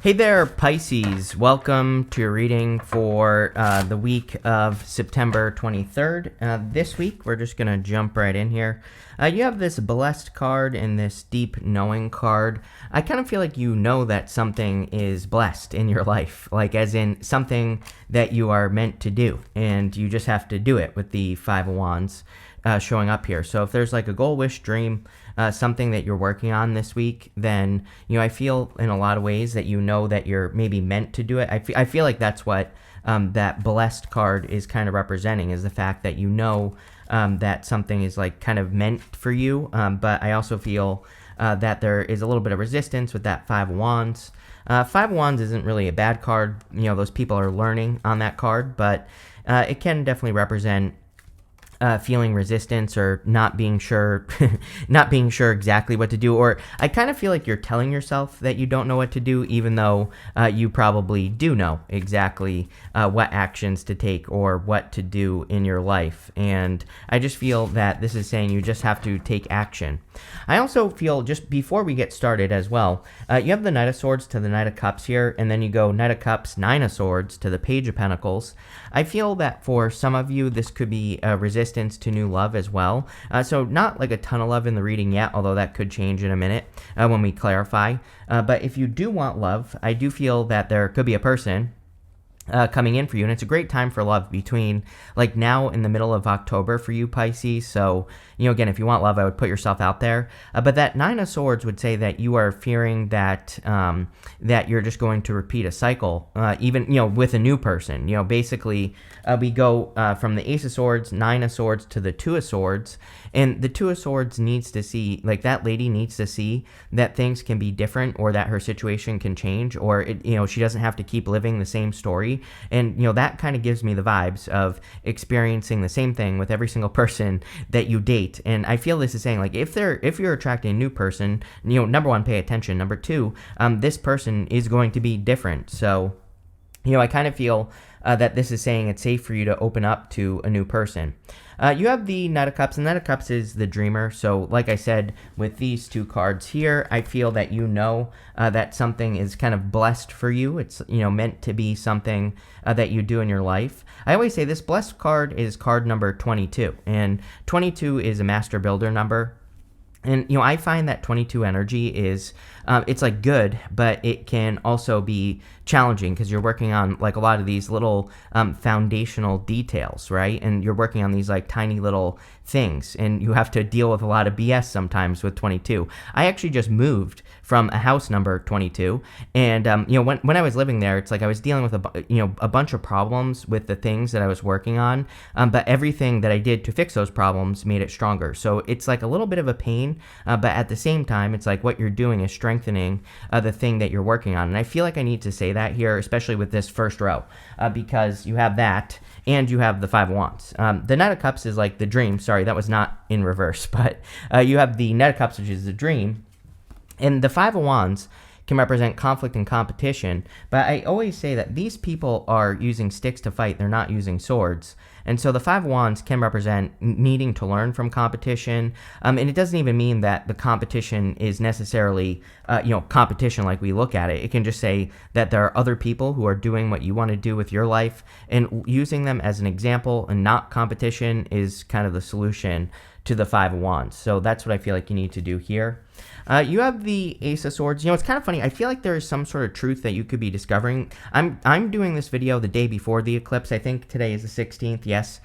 Hey there, Pisces. Welcome to your reading for the week of September 23rd. This week, we're just going to jump right in here. You have this blessed card and this deep knowing card. I kind of feel like you know that something is blessed in your life, like as in something that you are meant to do, and you just have to do it with the Five of Wands showing up here. So if there's like a goal, wish, dream, something that you're working on this week, then, I feel in a lot of ways that you know that you're maybe meant to do it. I feel like that's what that blessed card is kind of representing, is the fact that you know that something is like kind of meant for you. But I also feel that there is a little bit of resistance with that Five of Wands. Five of Wands isn't really a bad card. Those people are learning on that card, but it can definitely represent feeling resistance or not being sure, not being sure exactly what to do. Or I kind of feel like you're telling yourself that you don't know what to do, even though you probably do know exactly what actions to take or what to do in your life. And I just feel that this is saying you just have to take action. I also feel, just before we get started as well, you have the Knight of Swords to the Knight of Cups here, and then you go Knight of Cups, Nine of Swords to the Page of Pentacles. I feel that for some of you, this could be a resistance to new love as well. So not like a ton of love in the reading yet, although that could change in a minute when we clarify. But if you do want love, I do feel that there could be a person coming in for you, and it's a great time for love between like now and the middle of October for you, Pisces. So again, if you want love, I would put yourself out there. But that Nine of Swords would say that you are fearing that that you're just going to repeat a cycle, even with a new person. Basically, we go from the Ace of Swords, Nine of Swords to the Two of Swords, and the Two of Swords needs to see, like that lady needs to see that things can be different, or that her situation can change, or she doesn't have to keep living the same story. And that kind of gives me the vibes of experiencing the same thing with every single person that you date. And I feel this is saying, like, if you're attracting a new person, number one, pay attention. Number two, this person is going to be different. So I kind of feel that this is saying it's safe for you to open up to a new person. You have the Knight of Cups, and Knight of Cups is the dreamer. So like I said, with these two cards here, I feel that that something is kind of blessed for you. It's meant to be something that you do in your life. I always say this blessed card is card number 22, and 22 is a master builder number. And, I find that 22 energy is, it's like good, but it can also be challenging because you're working on like a lot of these little foundational details, right? And you're working on these like tiny little things, and you have to deal with a lot of BS sometimes with 22. I actually just moved from a house number 22, and when I was living there, it's like I was dealing with a bunch of problems with the things that I was working on, but everything that I did to fix those problems made it stronger. So it's like a little bit of a pain, but at the same time, it's like what you're doing is strengthening the thing that you're working on. And I feel like I need to say that here, especially with this first row, because you have that, and you have the Five of Wands. The Knight of Cups is like the dream. Sorry, that was not in reverse, but you have the Knight of Cups, which is the dream. And the Five of Wands can represent conflict and competition, but I always say that these people are using sticks to fight, they're not using swords. And so the Five of Wands can represent needing to learn from competition, and it doesn't even mean that the competition is necessarily, competition like we look at it. It can just say that there are other people who are doing what you want to do with your life, and using them as an example and not competition is kind of the solution to the Five of Wands. So that's what I feel like you need to do here. You have the Ace of Swords. It's kind of funny. I feel like there is some sort of truth that you could be discovering. I'm doing this video the day before the eclipse. I think today is the 16th, yes.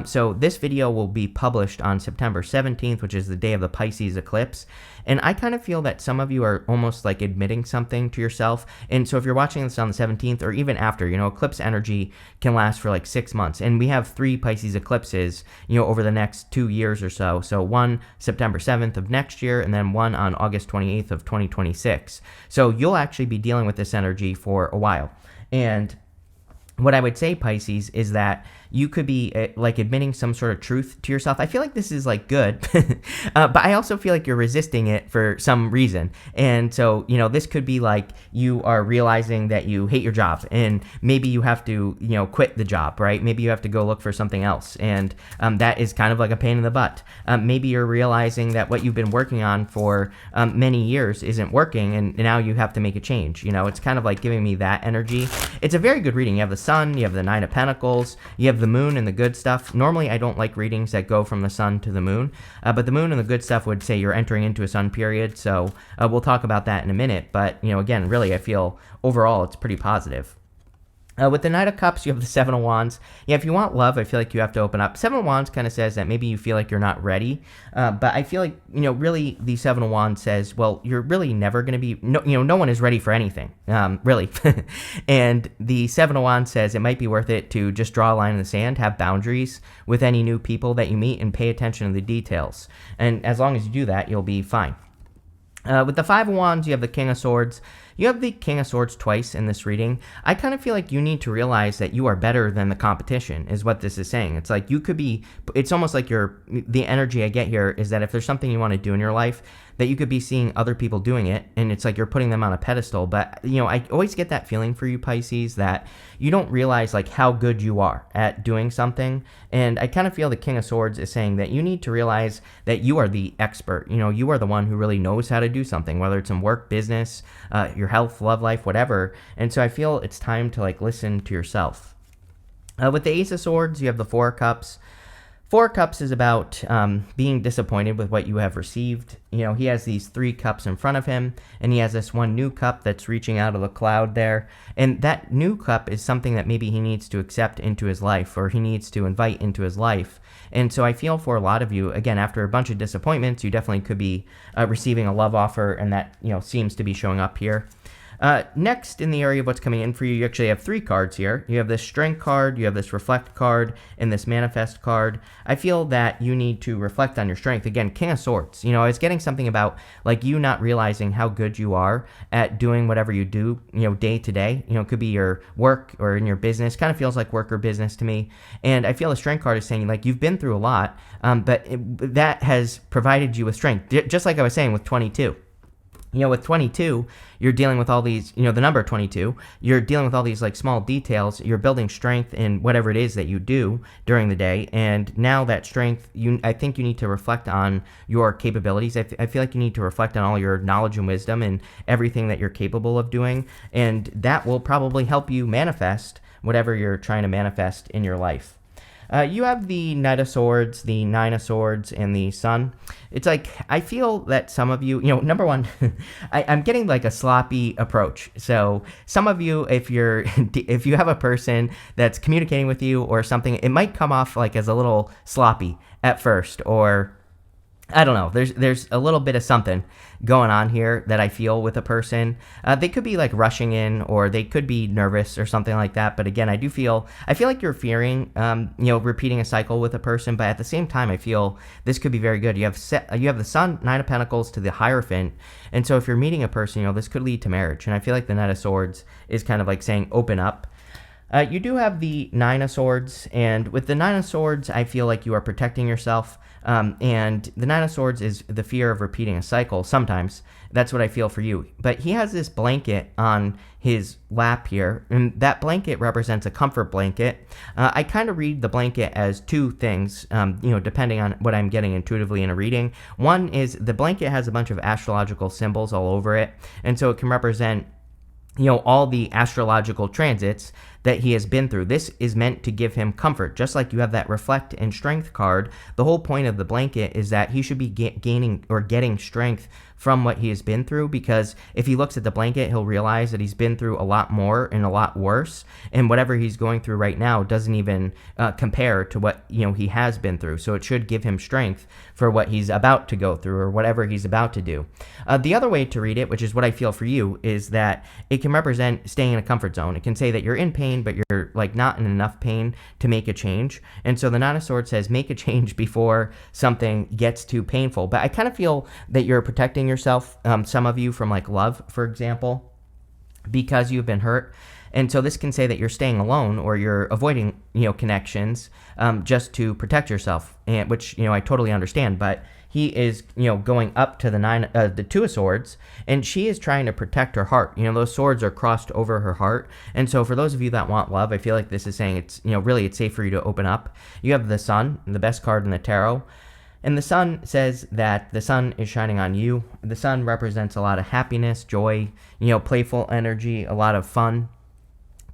So this video will be published on September 17th, which is the day of the Pisces eclipse. And I kind of feel that some of you are almost like admitting something to yourself. And so if you're watching this on the 17th or even after, eclipse energy can last for like 6 months. And we have 3 Pisces eclipses, over the next 2 years or so. So one September 7th of next year, and then one on August 28th of 2026. So you'll actually be dealing with this energy for a while. And what I would say, Pisces, is that, you could be like admitting some sort of truth to yourself. I feel like this is like good, but I also feel like you're resisting it for some reason. And so, this could be like you are realizing that you hate your job and maybe you have to, quit the job, right? Maybe you have to go look for something else. And that is kind of like a pain in the butt. Maybe you're realizing that what you've been working on for many years isn't working and now you have to make a change. It's kind of like giving me that energy. It's a very good reading. You have the Sun, you have the Nine of Pentacles, you have the Moon and the good stuff. Normally, I don't like readings that go from the Sun to the Moon, but the Moon and the good stuff would say you're entering into a Sun period, so we'll talk about that in a minute. But, again, really, I feel overall it's pretty positive. With the Knight of Cups, you have the Seven of Wands. Yeah, if you want love, I feel like you have to open up. Seven of Wands kind of says that maybe you feel like you're not ready. But I feel like, really the Seven of Wands says, well, you're really never going to be, no one is ready for anything, really. And the Seven of Wands says it might be worth it to just draw a line in the sand, have boundaries with any new people that you meet, and pay attention to the details. And as long as you do that, you'll be fine. With the Five of Wands, you have the King of Swords. You have the King of Swords twice in this reading. I kind of feel like you need to realize that you are better than the competition, is what this is saying. It's like you could be, it's almost like the energy I get here is that if there's something you want to do in your life, that you could be seeing other people doing it, and it's like you're putting them on a pedestal. But, I always get that feeling for you, Pisces, that you don't realize, like, how good you are at doing something. And I kind of feel the King of Swords is saying that you need to realize that you are the expert. You are the one who really knows how to do something, whether it's in work, business, your health, love life, whatever. And so I feel it's time to, like, listen to yourself. With the Ace of Swords, you have the Four of Cups. Four Cups is about being disappointed with what you have received. He has these 3 cups in front of him, and he has this one new cup that's reaching out of the cloud there. And that new cup is something that maybe he needs to accept into his life, or he needs to invite into his life. And so I feel for a lot of you, again, after a bunch of disappointments, you definitely could be receiving a love offer, and that seems to be showing up here. Next, in the area of what's coming in for you, you actually have 3 cards here. You have this Strength card, you have this Reflect card, and this Manifest card. I feel that you need to reflect on your strength. Again, King of Swords. I was getting something about, like, you not realizing how good you are at doing whatever you do, day to day. It could be your work or in your business. Kind of feels like work or business to me. And I feel the Strength card is saying, like, you've been through a lot, but that has provided you with strength. Just like I was saying with 22. With 22, you're dealing with all these, the number 22, you're dealing with all these, like, small details. You're building strength in whatever it is that you do during the day. And now that strength, I think you need to reflect on your capabilities. I feel like you need to reflect on all your knowledge and wisdom and everything that you're capable of doing. And that will probably help you manifest whatever you're trying to manifest in your life. You have the Knight of Swords, the Nine of Swords, and the Sun. It's like, I feel that some of you, number one, I'm getting like a sloppy approach. So some of you, if you have a person that's communicating with you or something, it might come off like as a little sloppy at first, or I don't know. There's a little bit of something going on here that I feel with a person. They could be like rushing in, or they could be nervous or something like that. But again, I feel like you're fearing, repeating a cycle with a person. But at the same time, I feel this could be very good. You have the Sun, Nine of Pentacles to the Hierophant, and so if you're meeting a person, this could lead to marriage. And I feel like the Knight of Swords is kind of like saying open up. You do have the Nine of Swords, and with the Nine of Swords, I feel like you are protecting yourself. And the Nine of Swords is the fear of repeating a cycle. Sometimes that's what I feel for you. But he has this blanket on his lap here, and that blanket represents a comfort blanket. I kind of read the blanket as 2 things, depending on what I'm getting intuitively in a reading. One is the blanket has a bunch of astrological symbols all over it, and so it can represent all the astrological transits that he has been through. This is meant to give him comfort. Just like you have that Reflect and Strength card, the whole point of the blanket is that he should be gaining or getting strength from what he has been through, because if he looks at the blanket, he'll realize that he's been through a lot more and a lot worse, and whatever he's going through right now doesn't even compare to what he has been through. So it should give him strength for what he's about to go through or whatever he's about to do. The other way to read it, which is what I feel for you, is that it can represent staying in a comfort zone. It can say that you're in pain, but you're like not in enough pain to make a change. And so the Nine of Swords says make a change before something gets too painful. But I kind of feel that you're protecting yourself, some of you, from like love, for example, because you've been hurt. And so this can say that you're staying alone or you're avoiding, connections just to protect yourself, and which, I totally understand. But he is, going up to the Two of Swords, and she is trying to protect her heart. Those swords are crossed over her heart. And so for those of you that want love, I feel like this is saying it's, really it's safe for you to open up. You have the Sun, the best card in the tarot. And the Sun says that the sun is shining on you. The sun represents a lot of happiness, joy, playful energy, a lot of fun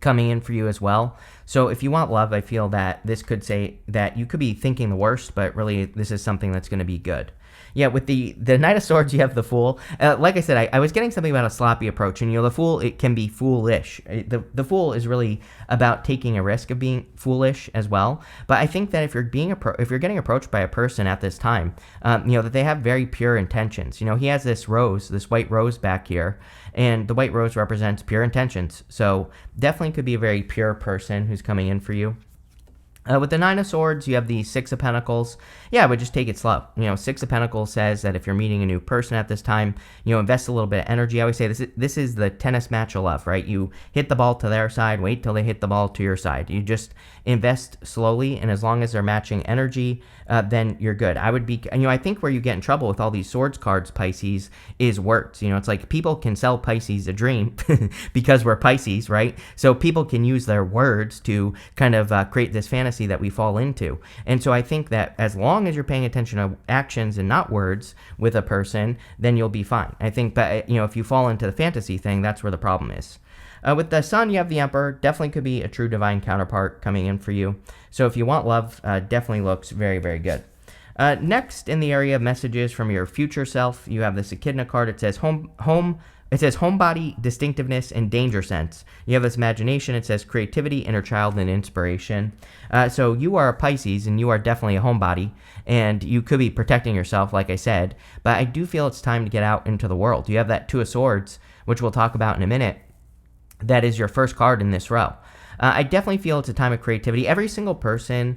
coming in for you as well. So if you want love, I feel that this could say that you could be thinking the worst, but really this is something that's going to be good. Yeah, with the Knight of Swords, you have the Fool. Like I said, I was getting something about a sloppy approach, and the Fool, it can be foolish. The Fool is really about taking a risk of being foolish as well. But I think that if you're getting approached by a person at this time, that they have very pure intentions. He has this rose, this white rose back here, and the white rose represents pure intentions. So definitely could be a very pure person who's coming in for you. With the Nine of Swords, you have the Six of Pentacles. Yeah, I would just take it slow. Six of Pentacles says that if you're meeting a new person at this time, invest a little bit of energy. I always say this is the tennis match of love, right? You hit the ball to their side, wait till they hit the ball to your side. You just invest slowly, and as long as they're matching energy, then you're good. I would be, I think where you get in trouble with all these swords cards, Pisces, is words. It's like people can sell Pisces a dream because we're Pisces, right? So people can use their words to kind of create this fantasy that we fall into. And so I think that as long as you're paying attention to actions and not words with a person, then you'll be fine. I think, but if you fall into the fantasy thing, that's where the problem is. With the Sun, you have the Emperor. Definitely could be a true divine counterpart coming in for you. So if you want love, definitely looks very, very good. Next, in the area of messages from your future self, you have this Echidna card. It says It says homebody, distinctiveness, and danger sense. You have this imagination. It says creativity, inner child, and inspiration. So you are a Pisces, and you are definitely a homebody, and you could be protecting yourself, like I said. But I do feel it's time to get out into the world. You have that Two of Swords, which we'll talk about in a minute. That is your first card in this row. I definitely feel it's a time of creativity. Every single person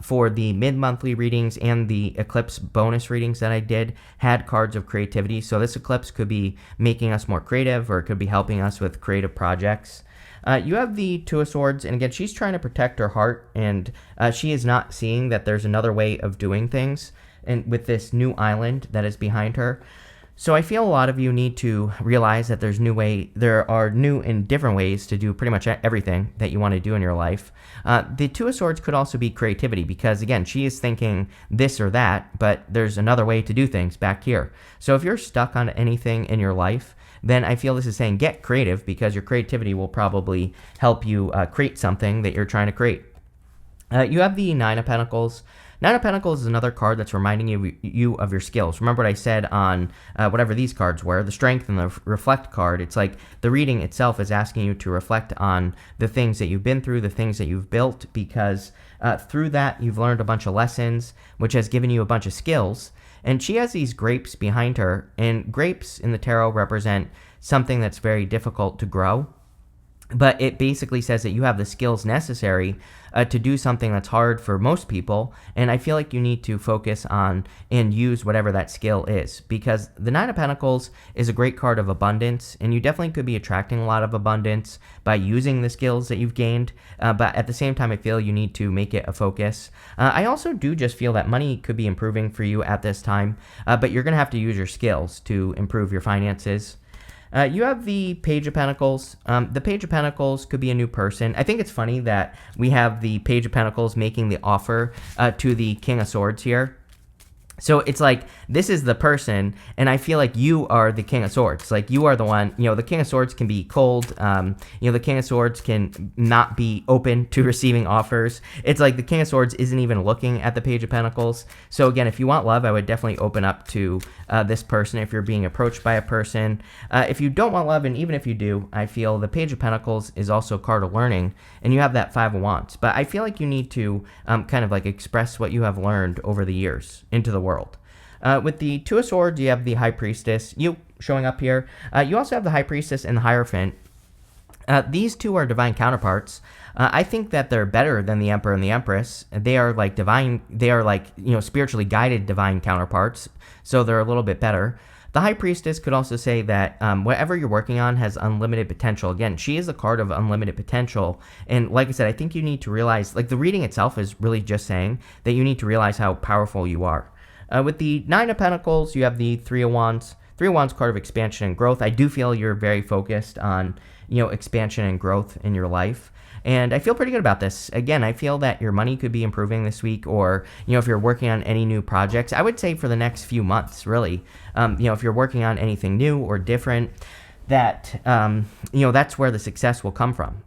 for the mid-monthly readings and the eclipse bonus readings that I did had cards of creativity. So this eclipse could be making us more creative, or it could be helping us with creative projects. You have the Two of Swords, and again, she's trying to protect her heart, and she is not seeing that there's another way of doing things, and with this new island that is behind her. So I feel a lot of you need to realize that there are new and different ways to do pretty much everything that you want to do in your life. The Two of Swords could also be creativity, because again, she is thinking this or that, but there's another way to do things back here. So if you're stuck on anything in your life, then I feel this is saying get creative, because your creativity will probably help you create something that you're trying to create. You have the Nine of Pentacles. Nine of Pentacles is another card that's reminding you of your skills. Remember what I said on whatever these cards were, the Strength and the Reflect card. It's like the reading itself is asking you to reflect on the things that you've been through, the things that you've built, because through that you've learned a bunch of lessons, which has given you a bunch of skills. And she has these grapes behind her, and grapes in the tarot represent something that's very difficult to grow. But it basically says that you have the skills necessary to do something that's hard for most people, and I feel like you need to focus on and use whatever that skill is, because the Nine of Pentacles is a great card of abundance, and you definitely could be attracting a lot of abundance by using the skills that you've gained, but at the same time, I feel you need to make it a focus. I also do just feel that money could be improving for you at this time, but you're going to have to use your skills to improve your finances. You have the Page of Pentacles. The Page of Pentacles could be a new person. I think it's funny that we have the Page of Pentacles making the offer to the King of Swords here. So it's like, this is the person, and I feel like you are the King of Swords. Like, you are the one, the King of Swords can be cold. The King of Swords can not be open to receiving offers. It's like the King of Swords isn't even looking at the Page of Pentacles. So again, if you want love, I would definitely open up to this person if you're being approached by a person. If you don't want love, and even if you do, I feel the Page of Pentacles is also a card of learning, and you have that Five of Wands. But I feel like you need to kind of like express what you have learned over the years into the world. With the Two of Swords, you have the High Priestess, you showing up here. You also have the High Priestess and the Hierophant. These two are divine counterparts. I think that they're better than the Emperor and the Empress. They are like divine, they are like, spiritually guided divine counterparts, so they're a little bit better. The High Priestess could also say that whatever you're working on has unlimited potential. Again, she is a card of unlimited potential. And like I said, I think you need to realize, like the reading itself is really just saying that you need to realize how powerful you are. With the Nine of Pentacles, you have the Three of Wands. Three of Wands card of expansion and growth. I do feel you're very focused on, expansion and growth in your life. And I feel pretty good about this. Again, I feel that your money could be improving this week, or, if you're working on any new projects, I would say for the next few months, really. If you're working on anything new or different, that, that's where the success will come from.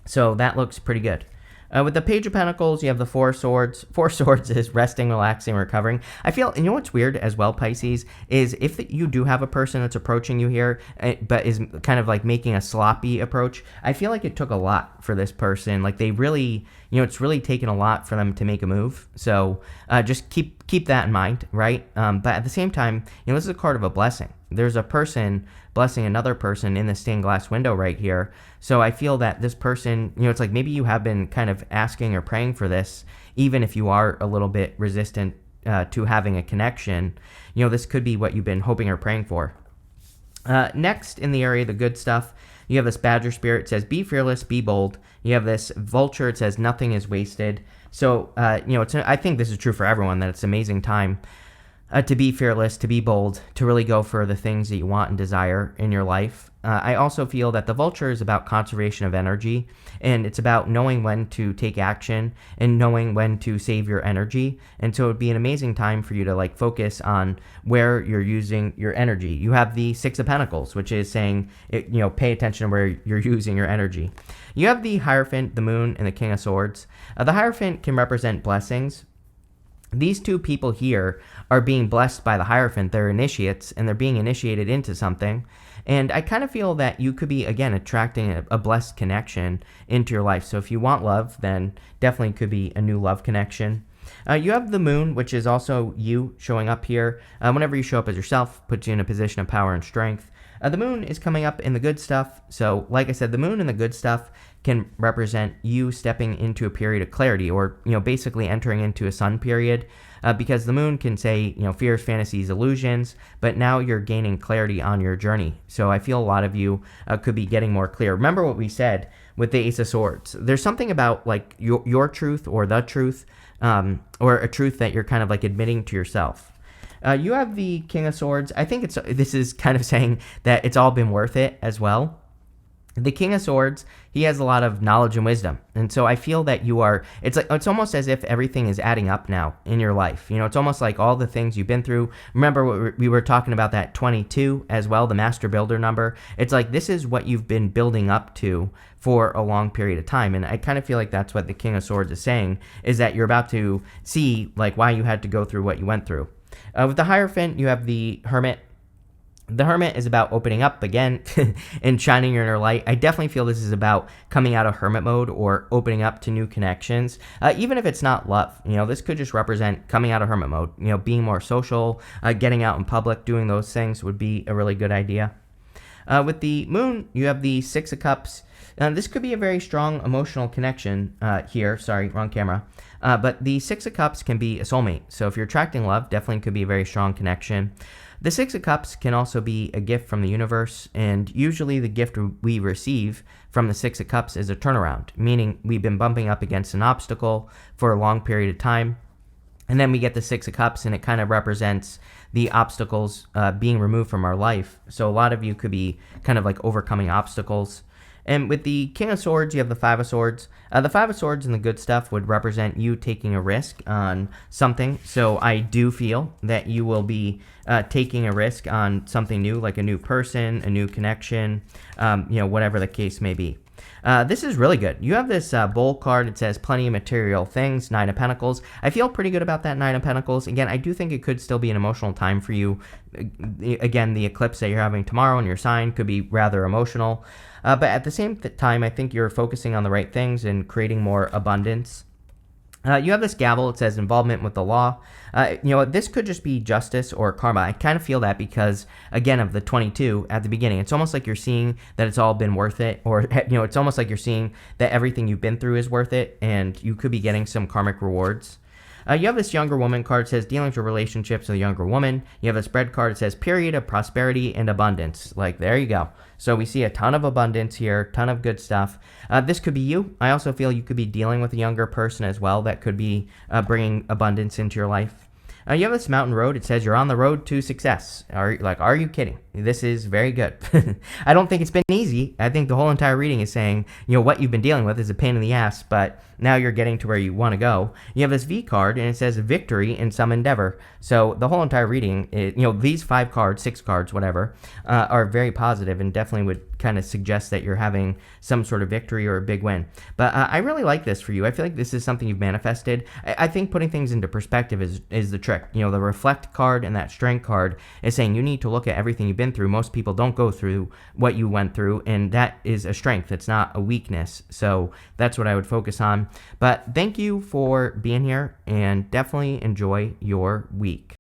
So that looks pretty good. With the Page of Pentacles, you have the Four of Swords. Four of Swords is resting, relaxing, recovering. I feel, and what's weird as well, Pisces, is if you do have a person that's approaching you here, but is kind of like making a sloppy approach, I feel like it took a lot for this person. Like they really, it's really taken a lot for them to make a move. So just keep that in mind, right? But at the same time, this is a card of a blessing. There's a person blessing another person in the stained glass window right here. So I feel that this person, it's like maybe you have been kind of asking or praying for this, even if you are a little bit resistant to having a connection. This could be what you've been hoping or praying for. Next, in the area of the good stuff, you have this Badger Spirit. It says, be fearless, be bold. You have this Vulture. It says, nothing is wasted. So, I think this is true for everyone, that it's an amazing time to be fearless, to be bold, to really go for the things that you want and desire in your life. I also feel that the Vulture is about conservation of energy, and it's about knowing when to take action and knowing when to save your energy. And so it would be an amazing time for you to focus on where you're using your energy. You have the Six of Pentacles, which is saying, pay attention to where you're using your energy. You have the Hierophant, the Moon, and the King of Swords. The Hierophant can represent blessings. These two people here are being blessed by the Hierophant. They're initiates, and they're being initiated into something. And I kind of feel that you could be, again, attracting a blessed connection into your life. So if you want love, then definitely could be a new love connection. You have the Moon, which is also you showing up here. Whenever you show up as yourself, puts you in a position of power and strength. The Moon is coming up in the good stuff. So like I said, the Moon and the good stuff can represent you stepping into a period of clarity, or, basically entering into a sun period, because the Moon can say, fears, fantasies, illusions, but now you're gaining clarity on your journey. So I feel a lot of you could be getting more clear. Remember what we said with the Ace of Swords. There's something about your truth, or the truth, or a truth that you're kind of admitting to yourself. You have the King of Swords. I think this is kind of saying that it's all been worth it as well. The King of Swords, he has a lot of knowledge and wisdom. And so I feel that it's almost as if everything is adding up now in your life. It's almost like all the things you've been through. Remember, we were talking about that 22 as well, the Master Builder number. It's like this is what you've been building up to for a long period of time. And I kind of feel like that's what the King of Swords is saying, is that you're about to see why you had to go through what you went through. With the Hierophant, you have the Hermit. The Hermit is about opening up again and shining your inner light. I definitely feel this is about coming out of hermit mode or opening up to new connections, even if it's not love. This could just represent coming out of hermit mode, being more social, getting out in public, doing those things would be a really good idea. With the Moon, you have the Six of Cups. This could be a very strong emotional connection here. Sorry, wrong camera. But the Six of Cups can be a soulmate. So if you're attracting love, definitely could be a very strong connection. The Six of Cups can also be a gift from the universe, and usually the gift we receive from the Six of Cups is a turnaround, meaning we've been bumping up against an obstacle for a long period of time, and then we get the Six of Cups, and it kind of represents the obstacles being removed from our life. So a lot of you could be kind of overcoming obstacles. And with the King of Swords, you have the Five of Swords. The Five of Swords and the good stuff would represent you taking a risk on something. So I do feel that you will be taking a risk on something new, like a new person, a new connection, whatever the case may be. This is really good. You have this Bowl card. It says plenty of material things, Nine of Pentacles. I feel pretty good about that Nine of Pentacles. Again, I do think it could still be an emotional time for you. Again, the eclipse that you're having tomorrow in your sign could be rather emotional. But at the same time, I think you're focusing on the right things and creating more abundance. You have this gavel. It says involvement with the law. This could just be justice or karma. I kind of feel that because, again, of the 22 at the beginning, it's almost like you're seeing that it's all been worth it, or, it's almost like you're seeing that everything you've been through is worth it, and you could be getting some karmic rewards. You have this younger woman card, says dealings or relationships with a younger woman. You have a spread card that says period of prosperity and abundance. Like, there you go. So we see a ton of abundance here, ton of good stuff. This could be you. I also feel you could be dealing with a younger person as well that could be bringing abundance into your life. You have this mountain road. It says you're on the road to success. Are you kidding? This is very good. I don't think it's been easy. I think the whole entire reading is saying, what you've been dealing with is a pain in the ass, but now you're getting to where you want to go. You have this V card, and it says victory in some endeavor. So the whole entire reading, these 5 cards, 6 cards, whatever, are very positive and definitely would kind of suggest that you're having some sort of victory or a big win. But I really like this for you. I feel like this is something you've manifested. I think putting things into perspective is the trick. The reflect card and that strength card is saying you need to look at everything you've been through. Most people don't go through what you went through, and that is a strength. It's not a weakness. So that's what I would focus on. But thank you for being here, and definitely enjoy your week.